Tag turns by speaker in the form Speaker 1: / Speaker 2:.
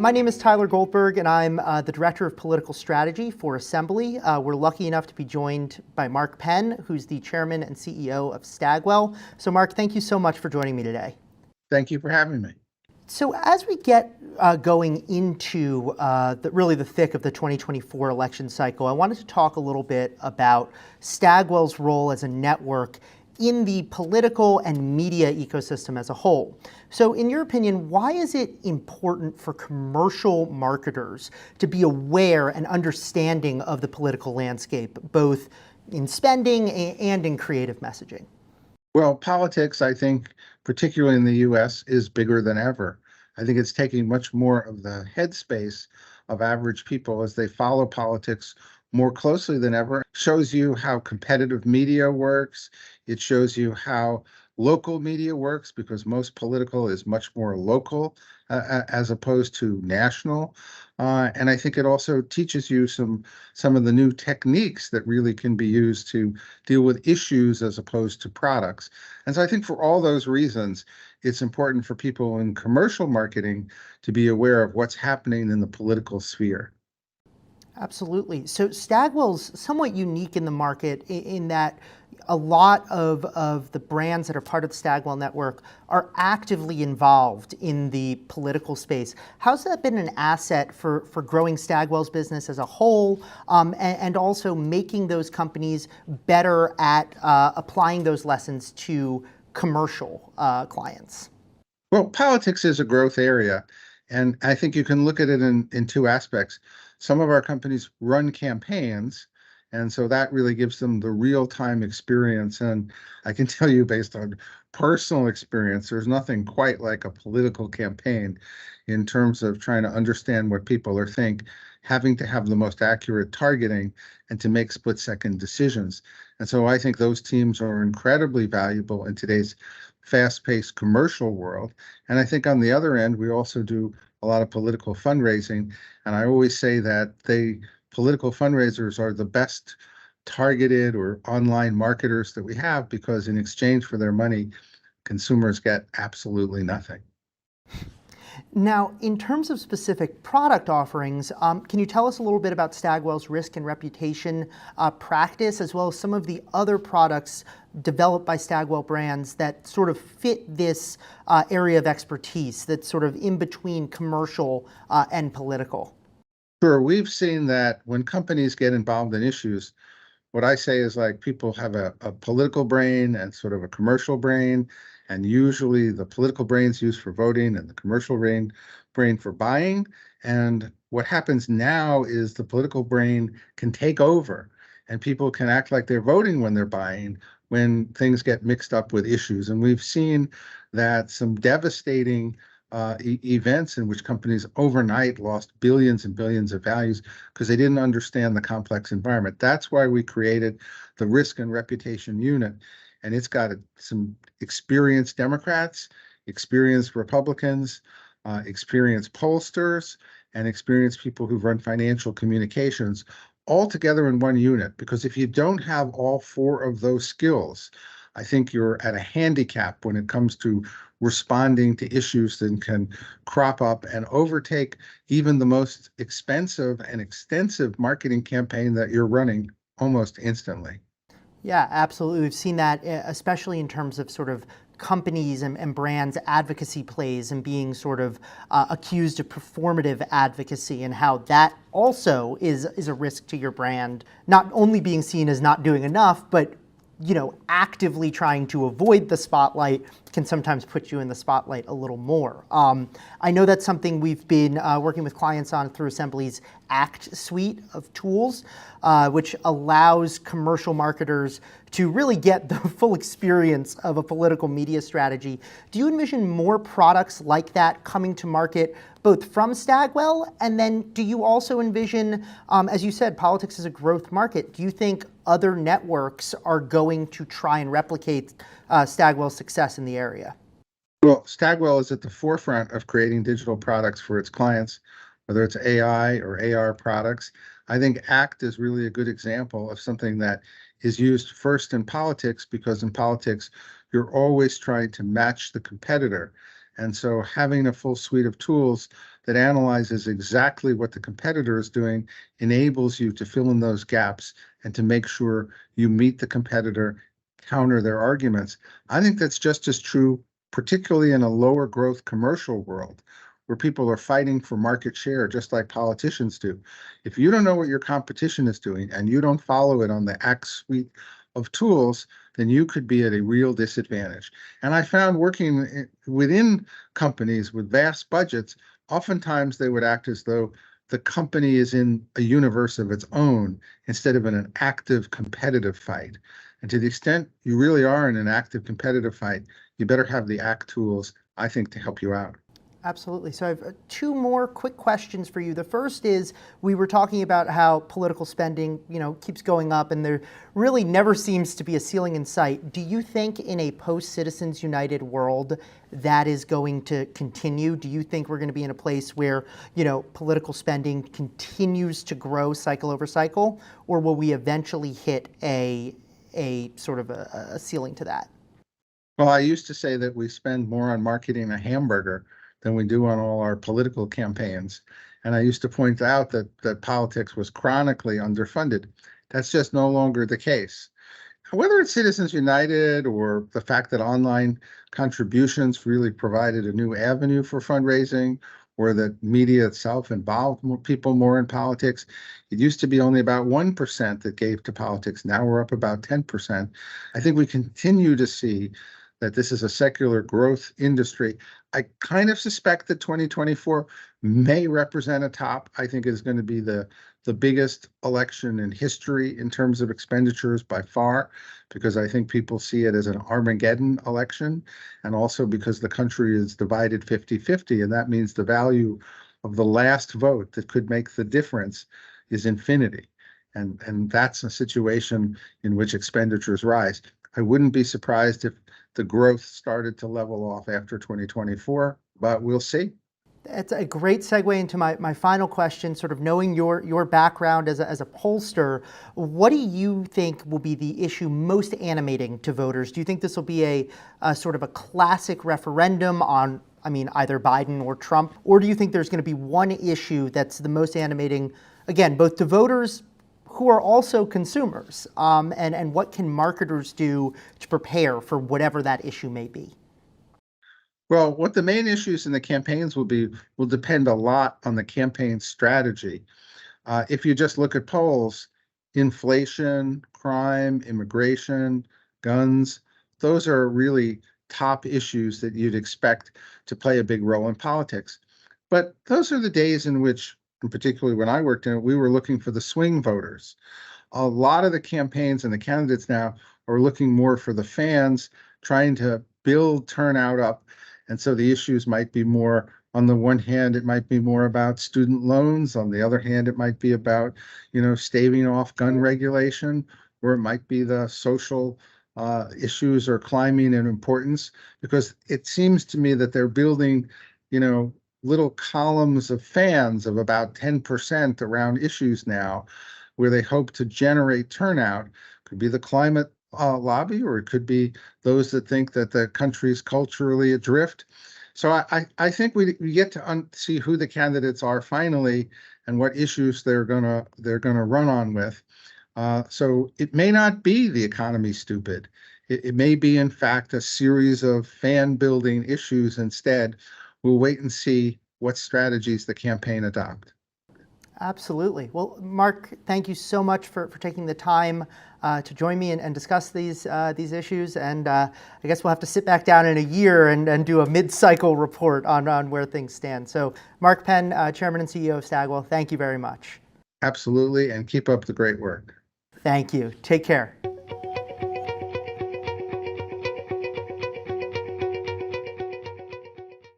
Speaker 1: My name is Tyler Goldberg, and I'm the Director of Political Strategy for Assembly. We're lucky enough to be joined by Mark Penn, who's the Chairman and CEO of Stagwell. So Mark, thank you so much for joining me today.
Speaker 2: Thank you for having me.
Speaker 1: So as we get going into really the thick of the 2024 election cycle, I wanted to talk a little bit about Stagwell's role as a network in the political and media ecosystem as a whole. So in your opinion, why is it important for commercial marketers to be aware and understanding of the political landscape, both in spending and in creative messaging?
Speaker 2: Well, politics, I think, particularly in the US, is bigger than ever. I think it's taking much more of the headspace of average people as they follow politics more closely than ever. Shows you how competitive media works. It shows you how local media works, because most political is much more local as opposed to national. And I think it also teaches you some of the new techniques that really can be used to deal with issues as opposed to products. And so I think for all those reasons, it's important for people in commercial marketing to be aware of what's happening in the political sphere.
Speaker 1: Absolutely. So Stagwell's somewhat unique in the market in that a lot of the brands that are part of the Stagwell network are actively involved in the political space. How's that been an asset for growing Stagwell's business as a whole, and also making those companies better at applying those lessons to commercial clients?
Speaker 2: Well, politics is a growth area, and I think you can look at it in two aspects. Some of our companies run campaigns, and so that really gives them the real-time experience. And I can tell you, based on personal experience, there's nothing quite like a political campaign in terms of trying to understand what people are think, having to have the most accurate targeting, and to make split-second decisions. And so I think those teams are incredibly valuable in today's fast-paced commercial world. And I think on the other end, we also do a lot of political fundraising. And I always say that political fundraisers are the best targeted or online marketers that we have, because in exchange for their money, consumers get absolutely nothing.
Speaker 1: Now, in terms of specific product offerings, can you tell us a little bit about Stagwell's risk and reputation practice, as well as some of the other products developed by Stagwell brands that sort of fit this area of expertise that's sort of in between commercial and political?
Speaker 2: Sure, we've seen that when companies get involved in issues, what I say is, like, people have a political brain and sort of a commercial brain, and usually the political brain's used for voting and the commercial brain for buying. And what happens now is the political brain can take over, and people can act like they're voting when they're buying, when things get mixed up with issues. And we've seen that some devastating events in which companies overnight lost billions and billions of values because they didn't understand the complex environment. That's why we created the Risk and Reputation Unit. And it's got some experienced Democrats, experienced Republicans, experienced pollsters, and experienced people who've run financial communications all together in one unit. Because if you don't have all four of those skills, I think you're at a handicap when it comes to responding to issues that can crop up and overtake even the most expensive and extensive marketing campaign that you're running almost instantly.
Speaker 1: Yeah, absolutely. We've seen that, especially in terms of sort of companies and brands' advocacy plays and being sort of accused of performative advocacy, and how that also is a risk to your brand, not only being seen as not doing enough, but actively trying to avoid the spotlight can sometimes put you in the spotlight a little more. I know that's something we've been working with clients on through Assembly's ACT suite of tools, which allows commercial marketers to really get the full experience of a political media strategy. Do you envision more products like that coming to market, both from Stagwell, and then do you also envision, as you said, politics is a growth market. Do you think other networks are going to try and replicate Stagwell's success in the area?
Speaker 2: Well, Stagwell is at the forefront of creating digital products for its clients, whether it's AI or AR products. I think ACT is really a good example of something that is used first in politics, because in politics, you're always trying to match the competitor. And so having a full suite of tools that analyzes exactly what the competitor is doing enables you to fill in those gaps and to make sure you meet the competitor, counter their arguments. I think that's just as true, particularly in a lower growth commercial world where people are fighting for market share, just like politicians do. If you don't know what your competition is doing and you don't follow it on the Act suite of tools, then you could be at a real disadvantage. And I found working within companies with vast budgets, oftentimes they would act as though the company is in a universe of its own instead of in an active competitive fight. And to the extent you really are in an active competitive fight, you better have the ACT tools, I think, to help you out.
Speaker 1: Absolutely. So I have two more quick questions for you. The first is, we were talking about how political spending, keeps going up and there really never seems to be a ceiling in sight. Do you think in a post-Citizens United world that is going to continue? Do you think we're going to be in a place where, political spending continues to grow cycle over cycle, or will we eventually hit a sort of a ceiling to that?
Speaker 2: Well, I used to say that we spend more on marketing a hamburger than we do on all our political campaigns. And I used to point out that politics was chronically underfunded. That's just no longer the case. Whether it's Citizens United or the fact that online contributions really provided a new avenue for fundraising, or that media itself involved people more in politics. It used to be only about 1% that gave to politics. Now we're up about 10%. I think we continue to see that this is a secular growth industry. I kind of suspect that 2024 may represent a top. I think it's going to be the biggest election in history in terms of expenditures by far, because I think people see it as an Armageddon election, and also because the country is divided 50-50, and that means the value of the last vote that could make the difference is infinity. And that's a situation in which expenditures rise. I wouldn't be surprised if the growth started to level off after 2024, but we'll see.
Speaker 1: It's a great segue into my final question, sort of knowing your background as a pollster. What do you think will be the issue most animating to voters? Do you think this will be a sort of a classic referendum on, either Biden or Trump? Or do you think there's going to be one issue that's the most animating, again, both to voters who are also consumers, and what can marketers do to prepare for whatever that issue may be?
Speaker 2: Well, what the main issues in the campaigns will be will depend a lot on the campaign strategy. If you just look at polls, inflation, crime, immigration, guns, those are really top issues that you'd expect to play a big role in politics. But those are the days in which, and particularly when I worked in it, we were looking for the swing voters. A lot of the campaigns and the candidates now are looking more for the fans, trying to build turnout up. And so the issues might be more, on the one hand, it might be more about student loans. On the other hand, it might be about, staving off gun regulation, or it might be the social issues are climbing in importance, because it seems to me that they're building, little columns of fans of about 10% around issues now, where they hope to generate turnout. Could be the climate lobby, or it could be those that think that the country's culturally adrift. So I think we get to see who the candidates are finally, and what issues they're gonna run on with. So it may not be the economy stupid. It may be, in fact, a series of fan building issues instead. We'll wait and see what strategies the campaign adopt.
Speaker 1: Absolutely. Well, Mark, thank you so much for taking the time to join me and discuss these issues. And I guess we'll have to sit back down in a year and do a mid-cycle report on where things stand. So Mark Penn, Chairman and CEO of Stagwell, thank you very much.
Speaker 2: Absolutely, and keep up the great work.
Speaker 1: Thank you. Take care.